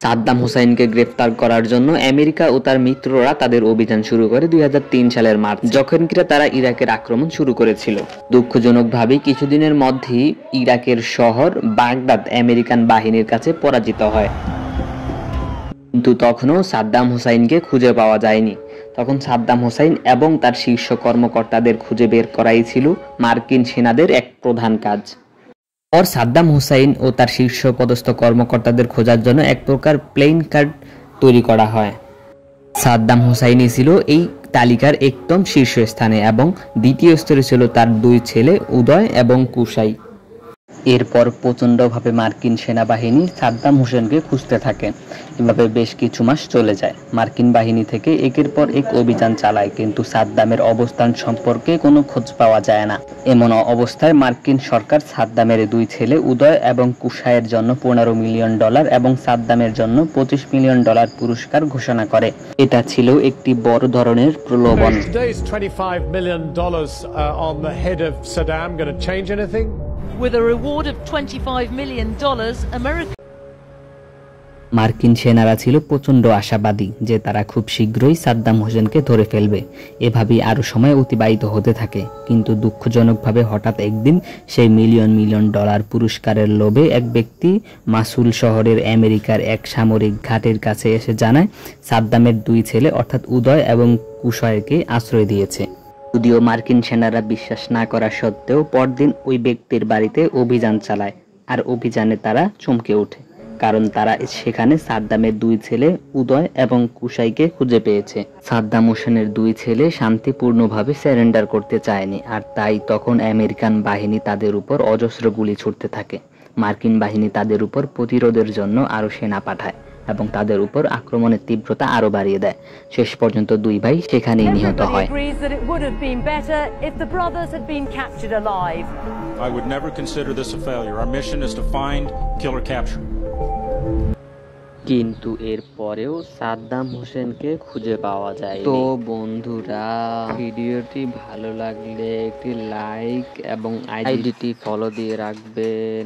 সাদ্দাম হুসাইনকে গ্রেফতার করার জন্য আমেরিকা ও তার মিত্ররা তাদের অভিযান শুরু করে 2003 সালের মার্চ, যখন কিনা তারা ইরাকের আক্রমণ শুরু করেছিল। দুঃখজনকভাবে কিছুদিনের মধ্যেই ইরাকের শহর বাগদাদ আমেরিকান বাহিনীর কাছে পরাজিত হয়। কিন্তু তখনও সাদ্দাম হুসাইনকে খুঁজে পাওয়া যায়নি। তখন সাদ্দাম হুসাইন এবং তার শীর্ষ কর্মকর্তাদের খুঁজে বের করাই ছিল মার্কিন সেনাদের এক প্রধান কাজ। আর সাদ্দাম হুসাইন ও তার শীর্ষ পদস্থ কর্মকর্তাদের খোঁজার জন্য এক প্রকার প্লেইং কার্ড তৈরি করা হয়। সাদ্দাম হুসাইনই ছিল এই তালিকার একদম শীর্ষস্থানে এবং দ্বিতীয় স্তরে ছিল তার দুই ছেলে উদয় এবং কুশাই। এরপর প্রচণ্ডভাবে মার্কিন সেনাবাহিনী সাদ্দাম হোসেনকে খুঁজতে থাকে। এভাবে বেশ কিছু মাস চলে যায়। মার্কিন বাহিনী থেকে একের পর এক অভিযান চালায়, কিন্তু সাদ্দামের অবস্থান সম্পর্কে কোনো খোঁজ পাওয়া যায় না। এমন অবস্থায় মার্কিন সরকার সাদ্দামের দুই ছেলে উদয় এবং কুশাইয়ের জন্য $15 মিলিয়ন এবং সাদ্দামের জন্য $25 মিলিয়ন পুরস্কার ঘোষণা করে। এটা ছিল একটি বড় ধরনের প্রলোভন। With a reward of $25 million, America মার্কিন সেনারা ছিল প্রচণ্ড আশাবাদী যে তারা খুব শীঘ্রই সাদ্দাম হোসেনকে ধরে ফেলবে। এভাবেই আরও সময় অতিবাহিত হতে থাকে। কিন্তু দুঃখজনকভাবে হঠাৎ একদিন সেই $মিলিয়ন মিলিয়ন পুরস্কারের লোভে এক ব্যক্তি মাসুল শহরের আমেরিকার এক সামরিক ঘাটের কাছে এসে জানায় সাদ্দামের দুই ছেলে অর্থাৎ উদয় এবং কুশাইকে আশ্রয় দিয়েছে। যদিও মার্কিন সেনারা বিশ্বাস না করা সত্ত্বেও পরদিন ওই ব্যক্তির বাড়িতে অভিযান চালায়। আর অভিযানে তারা চমকে ওঠে, কারণ তারা সেখানে সাদ্দামের দুই ছেলে উদয় এবং কুশাইকে খুঁজে পেয়েছে। সাদ্দাম হোসেনের দুই ছেলে শান্তিপূর্ণভাবে স্যারেন্ডার করতে চায়নি, আর তাই তখন আমেরিকান বাহিনী তাদের উপর অজস্র গুলি ছুড়তে থাকে। মার্কিন বাহিনী তাদের উপর প্রতিরোধের জন্য আরও সেনা পাঠায় এবং তাদের উপর আক্রমণের তীব্রতা আরো বাড়িয়ে দেয়। শেষ পর্যন্ত দুই ভাই সেখানেই নিহত হয়। কিন্তু এর পরেও সাদ্দাম হোসেনকে খুঁজে পাওয়া যায়। তো বন্ধুরা, ভিডিওটি ভালো লাগলে একটি লাইক এবং আইডিটি ফলো দিয়ে রাখবেন।